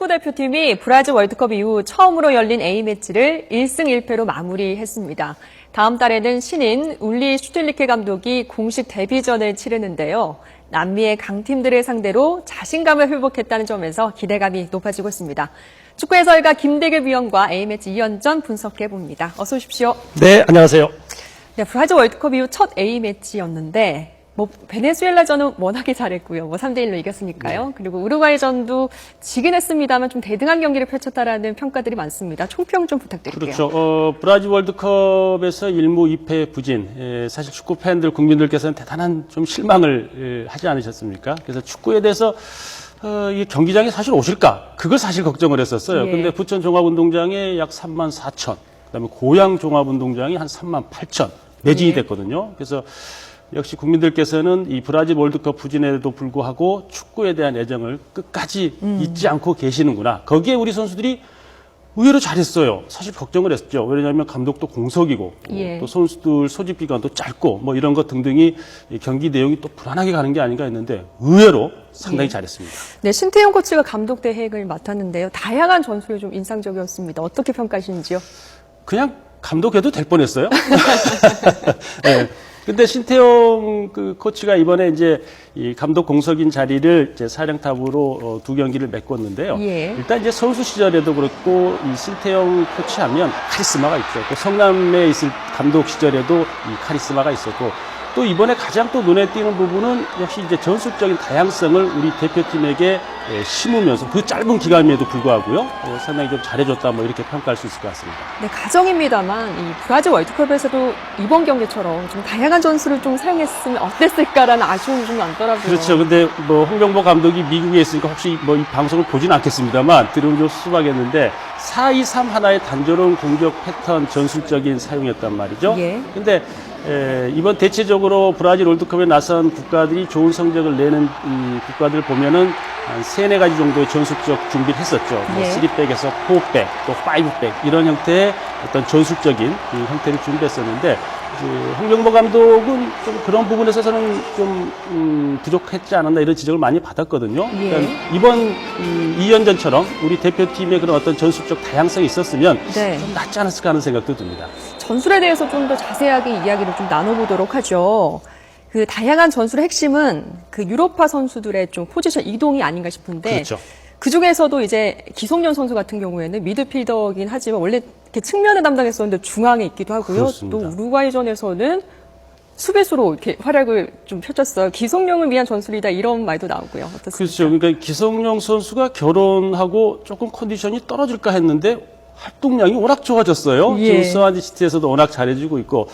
축구대표팀이 브라질 월드컵 이후 처음으로 열린 A매치를 1승 1패로 마무리했습니다. 다음 달에는 신인 울리 슈틸리케 감독이 공식 데뷔전을 치르는데요. 남미의 강팀들을 상대로 자신감을 회복했다는 점에서 기대감이 높아지고 있습니다. 축구 해설가 김대길 위원과 A매치 2연전 분석해봅니다. 어서 오십시오. 네, 안녕하세요. 네, 브라질 월드컵 이후 첫 A매치였는데 베네수엘라전은 워낙에 잘했고요. 3대1로 이겼으니까요. 네. 그리고 우루과이전도 지긴 했습니다만 좀 대등한 경기를 펼쳤다라는 평가들이 많습니다. 총평 좀 부탁드릴게요. 그렇죠. 브라질 월드컵에서 1무 2패 부진. 사실 축구 팬들, 국민들께서는 대단한 좀 실망을 하지 않으셨습니까? 그래서 축구에 대해서 이 경기장에 사실 오실까? 그걸 사실 걱정을 했었어요. 근데 부천 종합운동장에 약 3만 4천, 그다음에 고양 종합운동장이 한 3만 8천 매진이 됐거든요. 그래서 역시 국민들께서는 이 브라질 월드컵 부진에도 불구하고 축구에 대한 애정을 끝까지 잊지 않고 계시는구나. 거기에 우리 선수들이 의외로 잘했어요. 사실 걱정을 했죠. 왜냐하면 감독도 공석이고 또 선수들 소집 기간도 짧고 뭐 이런 것 등등이 경기 내용이 또 불안하게 가는 게 아닌가 했는데 의외로 상당히 잘했습니다. 네, 신태용 코치가 감독 대행을 맡았는데요. 다양한 전술이 좀 인상적이었습니다. 어떻게 평가하시는지요? 그냥 감독해도 될 뻔했어요. 네. 근데 신태용 코치가 이번에 이제 이 감독 공석인 자리를 이제 사령탑으로 두 경기를 메꿨는데요. 일단 이제 선수 시절에도 그렇고 이 신태용 코치하면 카리스마가 있죠. 또 성남에 있을 감독 시절에도 이 카리스마가 있었고 또 이번에 가장 또 눈에 띄는 부분은 역시 이제 전술적인 다양성을 우리 대표팀에게 심으면서 그 짧은 기간임에도 불구하고요. 상당히 좀 잘해줬다 뭐 이렇게 평가할 수 있을 것 같습니다. 네, 가정입니다만 이 브라질 월드컵에서도 이번 경기처럼 좀 다양한 전술을 좀 사용했으면 어땠을까라는 아쉬움이 좀 남더라고요. 그렇죠. 근데 뭐 홍명보 감독이 미국에 있으니까 혹시 뭐 이 방송을 보지는 않겠습니다만 들으면 좀 수박했는데 4-2-3 하나의 단조로운 공격 패턴 전술적인 사용이었단 말이죠. 근데 이번 대체적으로 브라질 월드컵에 나선 국가들이 좋은 성적을 내는 이 국가들 보면은 한 3-4가지 정도의 전술적 준비를 했었죠. 뭐 3백에서 4백, 또 5백 이런 형태의 어떤 전술적인 그 형태를 준비했었는데 홍명보 감독은 좀 그런 부분에서 저는 좀 부족했지 않았나 이런 지적을 많이 받았거든요. 그러니까 이번 2연전처럼 우리 대표팀의 그런 어떤 전술적 다양성이 있었으면 좀 낫지 않았을까 하는 생각도 듭니다. 전술에 대해서 좀 더 자세하게 이야기를 좀 나눠보도록 하죠. 그 다양한 전술의 핵심은 그 유로파 선수들의 좀 포지션 이동이 아닌가 싶은데 그렇죠. 그 중에서도 이제 기성용 선수 같은 경우에는 미드필더이긴 하지만 원래 이렇게 측면을 담당했었는데 중앙에 있기도 하고요. 그렇습니다. 또 우루과이전에서는 수비수로 이렇게 활약을 좀 펼쳤어요. 기성용을 위한 전술이다 이런 말도 나오고요. 어떻습니까? 그렇죠. 그러니까 기성용 선수가 결혼하고 조금 컨디션이 떨어질까 했는데 활동량이 워낙 좋아졌어요. 지금 스와지시티에서도 워낙 잘해주고 있고.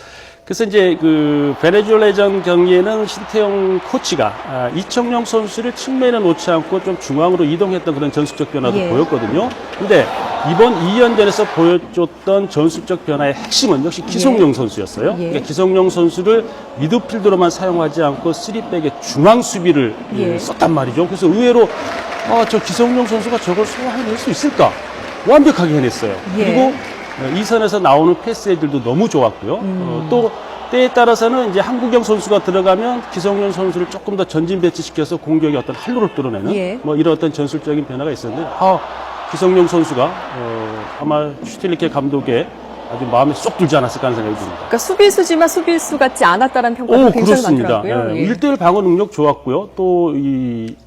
그래서 이제 그 베네수엘라전 경기에는 신태용 코치가 이청용 선수를 측면에 놓지 않고 좀 중앙으로 이동했던 그런 전술적 변화도 보였거든요. 근데 이번 2연전에서 보여줬던 전술적 변화의 핵심은 역시 기성용 선수였어요. 그러니까 기성용 선수를 미드필더로만 사용하지 않고 3백의 중앙 수비를 썼단 말이죠. 그래서 의외로 저 기성용 선수가 저걸 소화해낼 수 있을까? 완벽하게 해냈어요. 그리고 이 선에서 나오는 패스들도 너무 좋았고요. 또 때에 따라서는 이제 한국영 선수가 들어가면 기성용 선수를 조금 더 전진 배치시켜서 공격의 어떤 활로를 뚫어내는 뭐 이런 어떤 전술적인 변화가 있었는데 기성용 선수가 아마 슈틸리케 감독의 아주 마음에 쏙 들지 않았을까 하는 생각이 듭니다. 그러니까 수비수지만 수비수 같지 않았다는 평가가 굉장히 많더라고요. 1대1 방어 능력 좋았고요. 또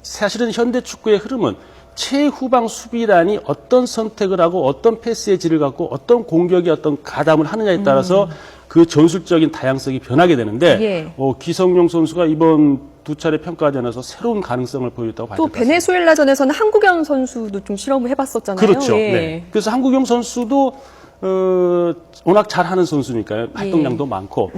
사실은 현대 축구의 흐름은 최후방 수비란이 어떤 선택을 하고 어떤 패스의 질을 갖고 어떤 공격의 어떤 가담을 하느냐에 따라서 그 전술적인 다양성이 변하게 되는데 기성용 선수가 이번 두 차례 평가전에서 새로운 가능성을 보였다고 봐야 될 것 같습니다. 또 베네수엘라전에서는 한국영 선수도 좀 실험을 해봤었잖아요. 그렇죠. 그래서 한국영 선수도 워낙 잘하는 선수니까요. 활동량도 많고.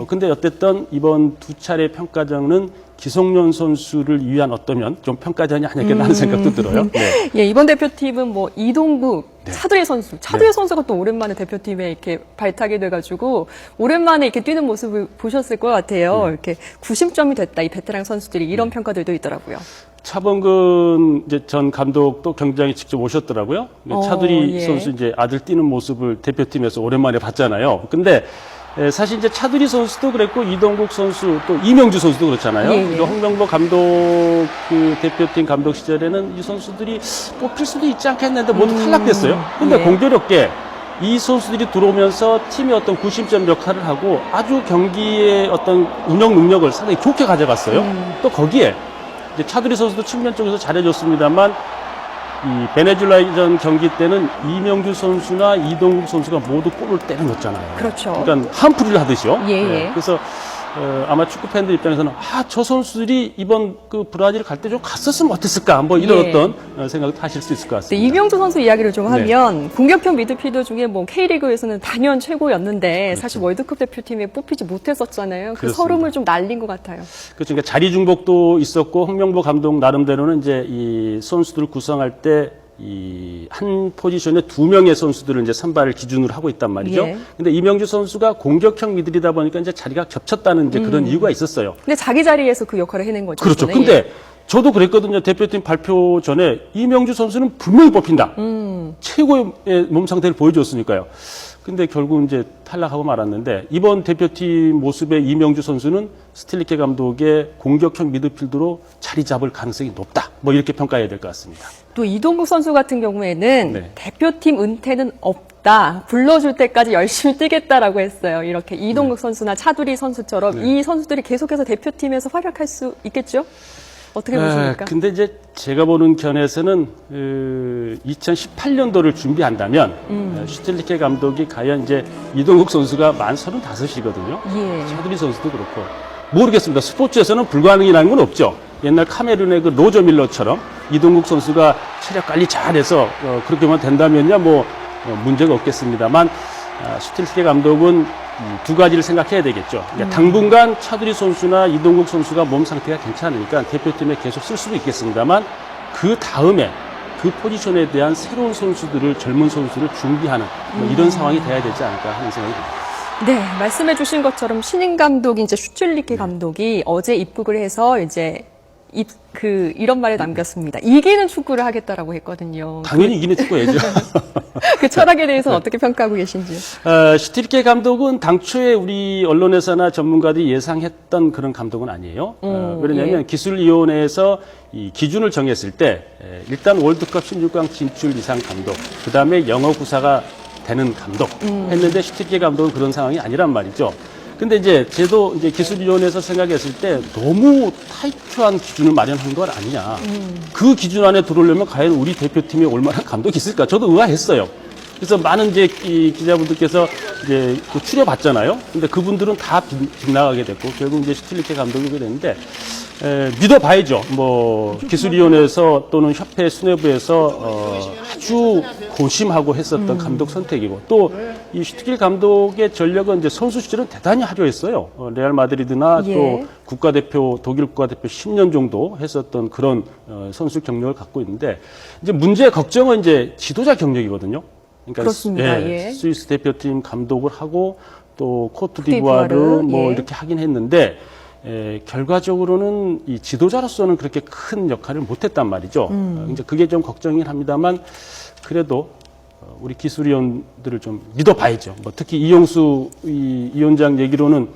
근데 어쨌든 이번 두 차례 평가전은 기성용 선수를 위한 어떠면 좀 평가전이 아니겠나 하는 생각도 들어요. 이번 대표팀은 뭐 이동국, 차두리 선수. 차두리 선수가 또 오랜만에 대표팀에 이렇게 발탁이 돼가지고 오랜만에 이렇게 뛰는 모습을 보셨을 것 같아요. 이렇게 구심점이 됐다. 이 베테랑 선수들이 이런 평가들도 있더라고요. 차범근 이제 전 감독도 경기장에 직접 오셨더라고요. 차두리 선수 이제 아들 뛰는 모습을 대표팀에서 오랜만에 봤잖아요. 근데 사실 이제 차두리 선수도 그랬고 이동국 선수 또 이명주 선수도 그렇잖아요. 예, 예. 또 홍명보 감독 그 대표팀 감독 시절에는 이 선수들이 뽑힐 수도 있지 않겠는데 모두 탈락됐어요. 근데 예. 공교롭게 이 선수들이 들어오면서 팀의 어떤 구심점 역할을 하고 아주 경기의 어떤 운영 능력을 상당히 좋게 가져갔어요. 또 거기에 이제 차두리 선수도 측면 쪽에서 잘해줬습니다만 이 베네수엘라전 경기 때는 이명주 선수나 이동국 선수가 모두 골을 때려 넣었잖아요. 그렇죠. 그러니까 한풀이를 하듯이요. 예, 예. 그래서 아마 축구 팬들 입장에서는 저 선수들이 이번 그 브라질 갈 때 좀 갔었으면 어땠을까 뭐 이런 예. 어떤 생각도 하실 수 있을 것 네, 같습니다. 이명주 선수 이야기를 좀 하면 공격형 미드필더 중에 뭐 K리그에서는 단연 최고였는데 사실 월드컵 대표팀에 뽑히지 못했었잖아요. 그 그렇습니다. 서름을 좀 날린 것 같아요. 그렇죠. 그러니까 자리 중복도 있었고 홍명보 감독 나름대로는 이제 이 선수들을 구성할 때 이 한 포지션에 2명의 선수들을 이제 선발을 기준으로 하고 있단 말이죠. 예. 근데 이명주 선수가 공격형 미들이다 보니까 이제 자리가 겹쳤다는 이제 그런 이유가 있었어요. 근데 자기 자리에서 그 역할을 해낸 거죠. 그렇죠. 이번에. 근데 저도 그랬거든요. 대표팀 발표 전에 이명주 선수는 분명히 뽑힌다. 최고의 몸 상태를 보여줬으니까요. 근데 결국 이제 탈락하고 말았는데 이번 대표팀 모습의 이명주 선수는 스틸리케 감독의 공격형 미드필더로 자리 잡을 가능성이 높다. 뭐 이렇게 평가해야 될 것 같습니다. 또 이동국 선수 같은 경우에는 네. 대표팀 은퇴는 없다. 불러줄 때까지 열심히 뛰겠다라고 했어요. 이렇게 이동국 선수나 차두리 선수처럼 이 선수들이 계속해서 대표팀에서 활약할 수 있겠죠? 어떻게 보십니까? 근데 이제 제가 보는 견에서는 2018년도를 준비한다면 슈틸리케 감독이 과연 이제 이동국 선수가 만 35이거든요. 예. 차두리 선수도 그렇고 모르겠습니다. 스포츠에서는 불가능이라는 건 없죠. 옛날 카메룬의 그 로저 밀러처럼 이동국 선수가 체력 관리 잘해서 그렇게만 된다면야 뭐 문제가 없겠습니다만 슈틸리케 감독은 두 가지를 생각해야 되겠죠. 그러니까 당분간 차두리 선수나 이동국 선수가 몸 상태가 괜찮으니까 대표팀에 계속 쓸 수도 있겠습니다만 그 다음에 그 포지션에 대한 새로운 선수들을 젊은 선수를 준비하는 뭐 이런 상황이 돼야 되지 않을까 하는 생각이 듭니다. 네, 말씀해 주신 것처럼 신인 감독인 이제 슈틸리케 감독이 어제 입국을 해서 이제 이런 말을 남겼습니다. 이기는 축구를 하겠다라고 했거든요. 당연히 이기는 축구야죠. 그 철학에 대해서는 어떻게 평가하고 계신지요? 슈틸리케 감독은 당초에 우리 언론에서나 전문가들이 예상했던 그런 감독은 아니에요. 왜냐하면 예. 기술위원회에서 이 기준을 정했을 때 일단 월드컵 16강 진출 이상 감독, 그 다음에 영어 구사가 되는 감독 했는데 슈틸리케 감독은 그런 상황이 아니란 말이죠. 근데 이제 저도 이제 기술위원회에서 생각했을 때 너무 타이트한 기준을 마련한 건 아니냐. 그 기준 안에 들어오려면 과연 우리 대표팀에 올 만한 감독이 있을까? 저도 의아했어요. 그래서 많은 이제 이 기자분들께서 이제 그 추려봤잖아요. 근데 그분들은 다 빗나가게 됐고 결국 이제 슈틸리케 감독이 오게 됐는데 믿어봐야죠. 뭐 기술위원회에서 또는 협회 수뇌부에서 아주 고심하고 했었던 감독 선택이고 또 이 슈틸리케 감독의 전력은 이제 선수 시절은 대단히 화려했어요. 레알 마드리드나 예. 또 국가대표 독일 국가대표 10년 정도 했었던 그런 선수 경력을 갖고 있는데 이제 문제의 걱정은 이제 지도자 경력이거든요. 그러니까 그렇습니다. 예. 스위스 대표팀 감독을 하고 또 코트디부아르, 코트디부아르 뭐 예. 이렇게 하긴 했는데 결과적으로는 이 지도자로서는 그렇게 큰 역할을 못했단 말이죠. 이제 그게 좀 걱정이긴 합니다만 그래도 우리 기술위원들을 좀 믿어봐야죠. 뭐 특히 이용수 이 위원장 얘기로는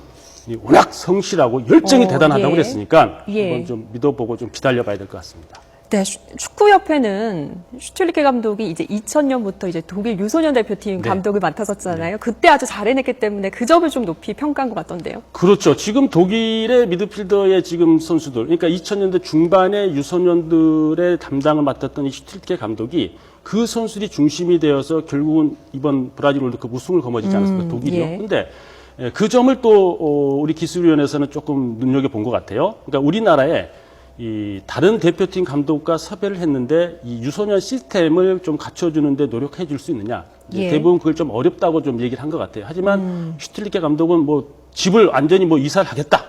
워낙 성실하고 열정이 대단하다고 예. 그랬으니까 예. 한번 좀 믿어보고 좀 기다려봐야 될 것 같습니다. 네, 축구협회는 슈틸리케 감독이 이제 2000년부터 이제 독일 유소년 대표팀 네. 감독을 맡았었잖아요. 그때 아주 잘해냈기 때문에 그 점을 좀 높이 평가한 것 같던데요. 그렇죠. 지금 독일의 미드필더의 지금 선수들, 그러니까 2000년대 중반에 유소년들의 담당을 맡았던 이 슈틸리케 감독이 그 선수들이 중심이 되어서 결국은 이번 브라질 월드컵 우승을 거머쥐지 않았습니까? 독일이요. 예. 근데 그 점을 또 우리 기술위원회에서는 조금 눈여겨본 것 같아요. 그러니까 우리나라에 이 다른 대표팀 감독과 섭외를 했는데 이 유소년 시스템을 좀 갖춰주는데 노력해 줄 수 있느냐. 예. 대부분 그걸 좀 어렵다고 좀 얘기를 한 것 같아요. 하지만 슈틸리케 감독은 뭐 집을 완전히 뭐 이사를 하겠다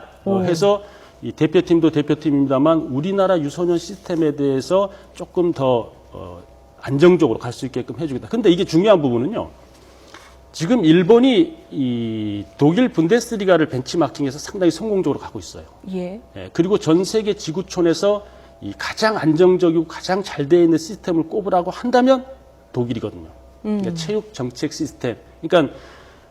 해서 이 대표팀도 대표팀입니다만 우리나라 유소년 시스템에 대해서 조금 더 안정적으로 갈 수 있게끔 해주겠다. 근데 이게 중요한 부분은요. 지금 일본이 이 독일 분데스리가를 벤치마킹해서 상당히 성공적으로 가고 있어요. 예. 예, 그리고 전 세계 지구촌에서 이 가장 안정적이고 가장 잘 되어 있는 시스템을 꼽으라고 한다면 독일이거든요. 그러니까 체육 정책 시스템. 그러니까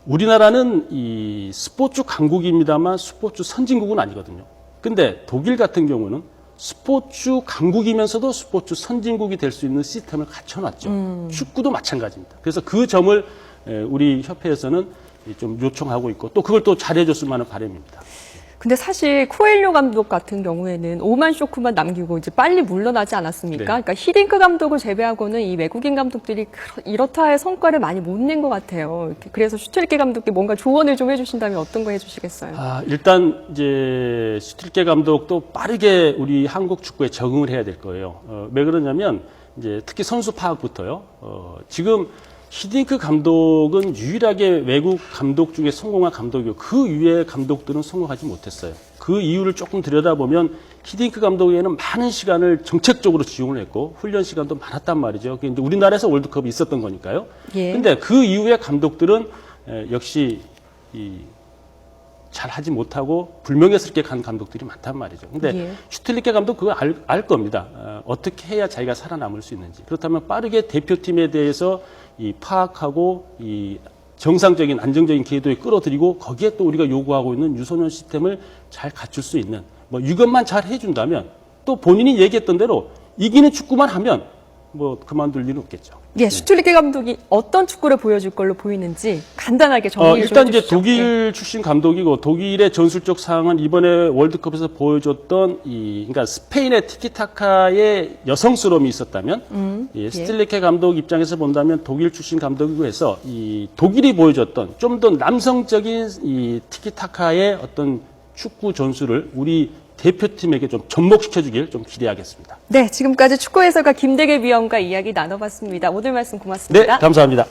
우리나라는 이 스포츠 강국입니다만 스포츠 선진국은 아니거든요. 근데 독일 같은 경우는 스포츠 강국이면서도 스포츠 선진국이 될 수 있는 시스템을 갖춰놨죠. 축구도 마찬가지입니다. 그래서 그 점을 우리 협회에서는 좀 요청하고 있고 또 그걸 또 잘해줬으면 하는 바람입니다. 근데 사실 코엘료 감독 같은 경우에는 오만 쇼크만 남기고 이제 빨리 물러나지 않았습니까? 네. 그러니까 히딩크 감독을 제외하고는 이 외국인 감독들이 이렇다 할 성과를 많이 못 낸 것 같아요. 그래서 슈틸케 감독께 뭔가 조언을 좀 해주신다면 어떤 거 해주시겠어요? 일단 이제 슈틸케 감독도 빠르게 우리 한국 축구에 적응을 해야 될 거예요. 왜 그러냐면 이제 특히 선수 파악부터요. 지금 히딩크 감독은 유일하게 외국 감독 중에 성공한 감독이고 그 이외의 감독들은 성공하지 못했어요. 그 이유를 조금 들여다보면 히딩크 감독에게는 많은 시간을 정책적으로 지용을 했고 훈련 시간도 많았단 말이죠. 그게 이제 우리나라에서 월드컵이 있었던 거니까요. 예. 근데 그 이후의 감독들은 역시 잘 하지 못하고 불명예스럽게 간 감독들이 많단 말이죠. 근데 예. 슈틸리케 감독 그거 알 겁니다. 어떻게 해야 자기가 살아남을 수 있는지. 그렇다면 빠르게 대표팀에 대해서 파악하고 정상적인 안정적인 궤도에 끌어들이고 거기에 또 우리가 요구하고 있는 유소년 시스템을 잘 갖출 수 있는 이것만 잘 해준다면 또 본인이 얘기했던 대로 이기는 축구만 하면 그만둘 일은 없겠죠. 예, 슈틸리케 감독이 어떤 축구를 보여줄 걸로 보이는지 간단하게 정리 좀 일단 이제 해주시죠. 독일 출신 감독이고 독일의 전술적 상황은 이번에 월드컵에서 보여줬던 그러니까 스페인의 티키타카의 여성스러움이 있었다면 슈틸리케 감독 입장에서 본다면 독일 출신 감독이고 해서 독일이 보여줬던 좀 더 남성적인 티키타카의 어떤 축구 전술을 우리 대표팀에게 좀 접목시켜주길 좀 기대하겠습니다. 네, 지금까지 축구 해설가 김대계 위원과 이야기 나눠봤습니다. 오늘 말씀 고맙습니다. 네, 감사합니다.